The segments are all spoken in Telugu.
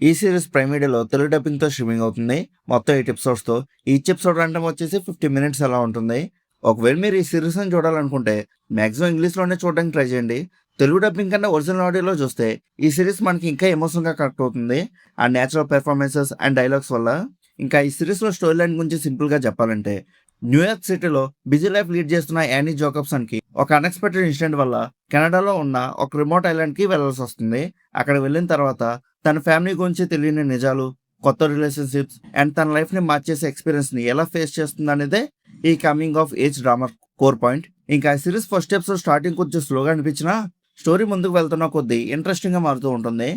ఈ సిరీస్ ప్రైమ్ వీడియోలో తెలుగు డబ్బింగ్తో స్ట్రీమింగ్ అవుతుంది. మొత్తం 8 ఎపిసోడ్స్తో. ఈచ్ ఎపిసోడ్ రన్ టైం వచ్చేసి 50 మినిట్స్ అలా ఉంటుంది. ఒకవేళ మీరు ఈ సిరీస్ని చూడాలనుకుంటే మ్యాక్సిమం ఇంగ్లీష్లోనే చూడడానికి ట్రై చేయండి. తెలుగు డబ్బింగ్ కన్నా ఒరిజినల్ ఆడియోలో చూస్తే ఈ సిరీస్ మనకి ఇంకా ఎమోషనల్గా కనెక్ట్ అవుతుంది. ఆ నేచురల్ పెర్ఫార్మెన్సెస్ అండ్ డైలాగ్స్ వల్ల. ఇంకా ఈ సిరీస్లో స్టోరీ లైన్ గురించి సింపుల్గా చెప్పాలంటే, న్యూయార్క్ సిటీలో బిజీ లైఫ్ లీడ్ చేస్తున్న యానీ జాకబ్సన్కి ఒక అన్ఎక్స్పెక్టెడ్ ఇన్సిడెంట్ వల్ల కెనడాలో ఉన్న ఒక రిమోట్ ఐలాండ్కి వెళ్లాల్సి వస్తుంది. అక్కడ వెళ్ళిన తర్వాత తన ఫ్యామిలీ గురించి తెలియని నిజాలు, కొత్త రిలేషన్షిప్స్ అండ్ తన లైఫ్ని మార్చేసే ఎక్స్పీరియన్స్ని ఎలా ఫేస్ చేస్తుంది అనేదే ఈ coming of age drama core point. ఇంకా ఈ సిరీస్ ఫస్ట్ ఎపిసోడ్ స్టార్టింగ్ కొంచెం స్లోగా అనిపించినా స్టోరీ ముందుకు వెళ్తున్న కొద్దీ ఇంట్రెస్టింగ్గా మారుతూ ఉంటుంది.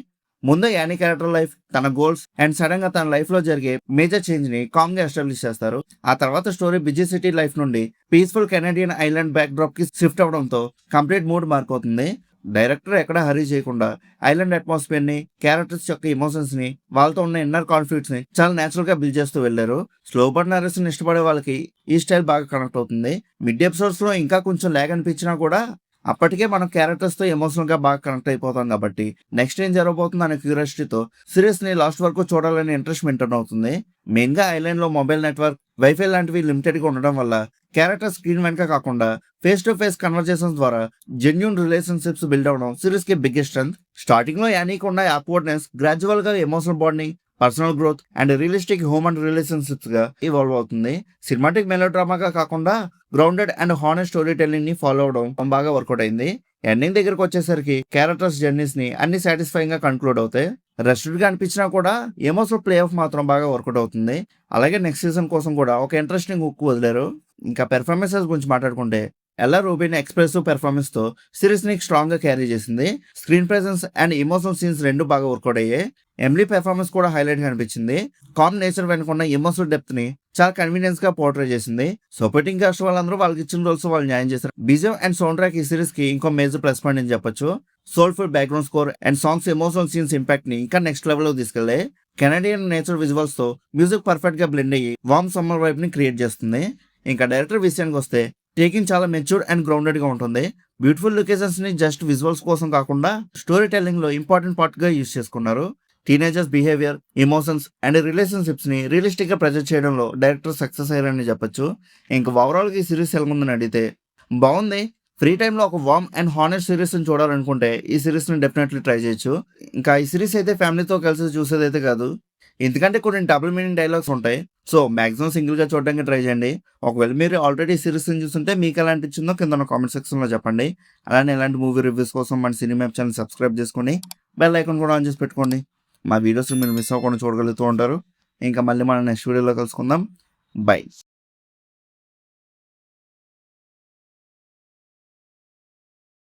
ముందు యానీ క్యారెక్టర్ లైఫ్, తన గోల్స్ అండ్ సడన్ గా తన లైఫ్ లో జరిగే మేజర్ చేంజ్ ని కామ్ గా ఎస్టాబ్లిష్ చేస్తారు. ఆ తర్వాత స్టోరీ బిజీ సిటీ లైఫ్ నుండి peaceful Canadian island back drop కి షిఫ్ట్ అవడంతో కంప్లీట్ మూడ్ మారిపోతుంది. డైరెక్టర్ ఎక్కడ హరీ చేయకుండా ఐలాండ్ అట్మాస్ఫియర్ ని, క్యారెక్టర్స్ యొక్క ఎమోషన్స్ ని, వాళ్ళతో ఉన్న ఇన్నర్ కాన్ఫ్లిక్ట్స్ ని చాలా నేచురల్ గా బిల్డ్ చేస్తూ వెళ్లారు. స్లో బర్న్ నరేషన్ ఇష్టపడే వాళ్ళకి ఈ స్టైల్ బాగా కనెక్ట్ అవుతుంది. మిడ్ ఎపిసోడ్స్ లో ఇంకా కొంచెం లాగ్ అనిపించినా కూడా అప్పటికే మనం క్యారెక్టర్స్ తో ఎమోషనల్ గా బాగా కనెక్ట్ అయిపోతాం కాబట్టి నెక్స్ట్ ఏం జరగబోతుంది అనే క్యూరియాసిటీతో సిరీస్ ని లాస్ట్ వరకు చూడాలనే ఇంట్రెస్ట్ మెయింటైన్ అవుతుంది. మెయిన్ గా ఐలాండ్ లో మొబైల్ నెట్వర్క్, వైఫై లాంటివి లిమిటెడ్ గా ఉండడం వల్ల క్యారెక్టర్ స్క్రీన్ వెనక కాకుండా ఫేస్ టు ఫేస్ కన్వర్జేషన్స్ ద్వారా జెన్యూన్ రిలేషన్షిప్స్ బిల్డ్ అవడం సిరీస్ కి బిగ్గెస్ట్ స్ట్రెంత్. స్టార్టింగ్ లో యానీకి ఉన్న ఆక్వర్డ్నెస్ గ్రాడ్యువల్ గా emotional bonding, personal growth and realistic human relationships గా ఇవాల్వ్ అవుతుంది. సినిమాటిక్ మెలో డ్రామాగా కాకుండా grounded and honest story telling ని ఫాలో అవడం బాగా వర్కౌట్ అయింది. ఎండింగ్ దగ్గరకు వచ్చేసరికి క్యారెక్టర్స్ జర్నీస్ ని అన్ని సాటిస్ఫైయింగ్ గా కన్క్లూడ్ అవుతాయి. రెస్టెడ్ గా అనిపించినా కూడా ఎమోషనల్ ప్లే ఆఫ్ మాత్రం బాగా వర్కౌట్ అవుతుంది. అలాగే నెక్స్ట్ సీజన్ కోసం కూడా ఒక ఇంట్రెస్టింగ్ హుక్ వదిలేరు. ఇంకా పెర్ఫార్మెన్సెస్ గురించి మాట్లాడుకుంటే ఎల్లా రూబిన్ ఎక్స్ప్రెసివ్ పెర్ఫార్మెన్స్ తో సిరీస్ ని స్ట్రాంగ్ గా క్యారీ చేసింది. Screen presence and emotional scenes రెండు బాగా వర్కౌట్ అయ్యాయి. ఎమ్లీ పెర్ఫార్మెన్స్ కూడా హైలైట్ గా అనిపించింది. కామ్ నేచర్ వెనుకున్న ఎమోషనల్ డెప్త్ ని చాలా కన్వీనియన్స్ గా పోర్ట్రే చేసింది. సపోర్టింగ్ కాస్ట్ వాళ్ళందరూ వాళ్ళకి ఇచ్చిన రోల్స్ వాళ్ళు న్యాయం చేశారు. బీజియం అండ్ సౌండ్ ట్రాక్ ఈ సిరీస్ కి ఇంకో మేజర్ ప్లస్ పాయింట్ అని చెప్పొచ్చు. Soulful background score and songs emotional scenes impact ని ఇంకా నెక్స్ట్ లెవెల్ లో తీసుకెళ్లాయి. కెనడియన్ నేచర్ విజువల్స్ తో మ్యూజిక్ పర్ఫెక్ట్ గా బ్లెండ్ అయ్యి వార్మ్ సమ్మర్ వైబ్ ని క్రియేట్ చేస్తుంది. ఇంకా డైరెక్టర్ విషయానికి వస్తే టేకింగ్ చాలా మెచ్యూర్డ్ అండ్ గ్రౌండెడ్ గా ఉంటుంది. బ్యూటిఫుల్ లొకేషన్స్ ని జస్ట్ విజువల్స్ కోసం కాకుండా స్టోరీ టెల్లింగ్ లో ఇంపార్టెంట్ పార్ట్ గా యూజ్ చేసుకున్నారు. Teenagers behaviour, emotions and relationships ని రియలిస్టిక్ గా ప్రజెంట్ చేయడంలో డైరెక్టర్ సక్సెస్ అయ్యారని చెప్పొచ్చు. ఇంకా ఓవరాల్ గా ఈ సిరీస్ ఎలా ఉందని అడిగితే బాగుంది. ఫ్రీ టైంలో ఒక వార్మ్ అండ్ హానెస్ట్ సిరీస్ ని చూడాలనుకుంటే ఈ సిరీస్ ని డెఫినెట్లీ ట్రై చేయొచ్చు. ఇంకా ఈ సిరీస్ అయితే ఫ్యామిలీతో కలిసి చూసేదైతే కాదు, ఎందుకంటే కొన్ని డబుల్ మీనింగ్ డైలాగ్స్ ఉంటాయి. సో మాక్సిమం సింగిల్ గా చూడడానికి ట్రై చేయండి. ఒకవేళ మీరు ఆల్రెడీ సిరీస్ చూస్తుంటే మీకు ఎలా అనిపించిందో కింద కామెంట్ సెక్షన్ లో చెప్పండి. అలానే ఇలాంటి మూవీ రివ్యూస్ కోసం మన సినిమా ఛానల్ సబ్స్క్రైబ్ చేసుకుని బెల్ ఐకాన్ కూడా ఆన్ చేసి పెట్టుకోండి. మా వీడియోస్ మీరు మిస్ అవ్వకుండా చూడగలుగుతూ ఉంటారు. ఇంకా మళ్ళీ మనం నెక్స్ట్ వీడియోలో కలుసుకుందాం. బై.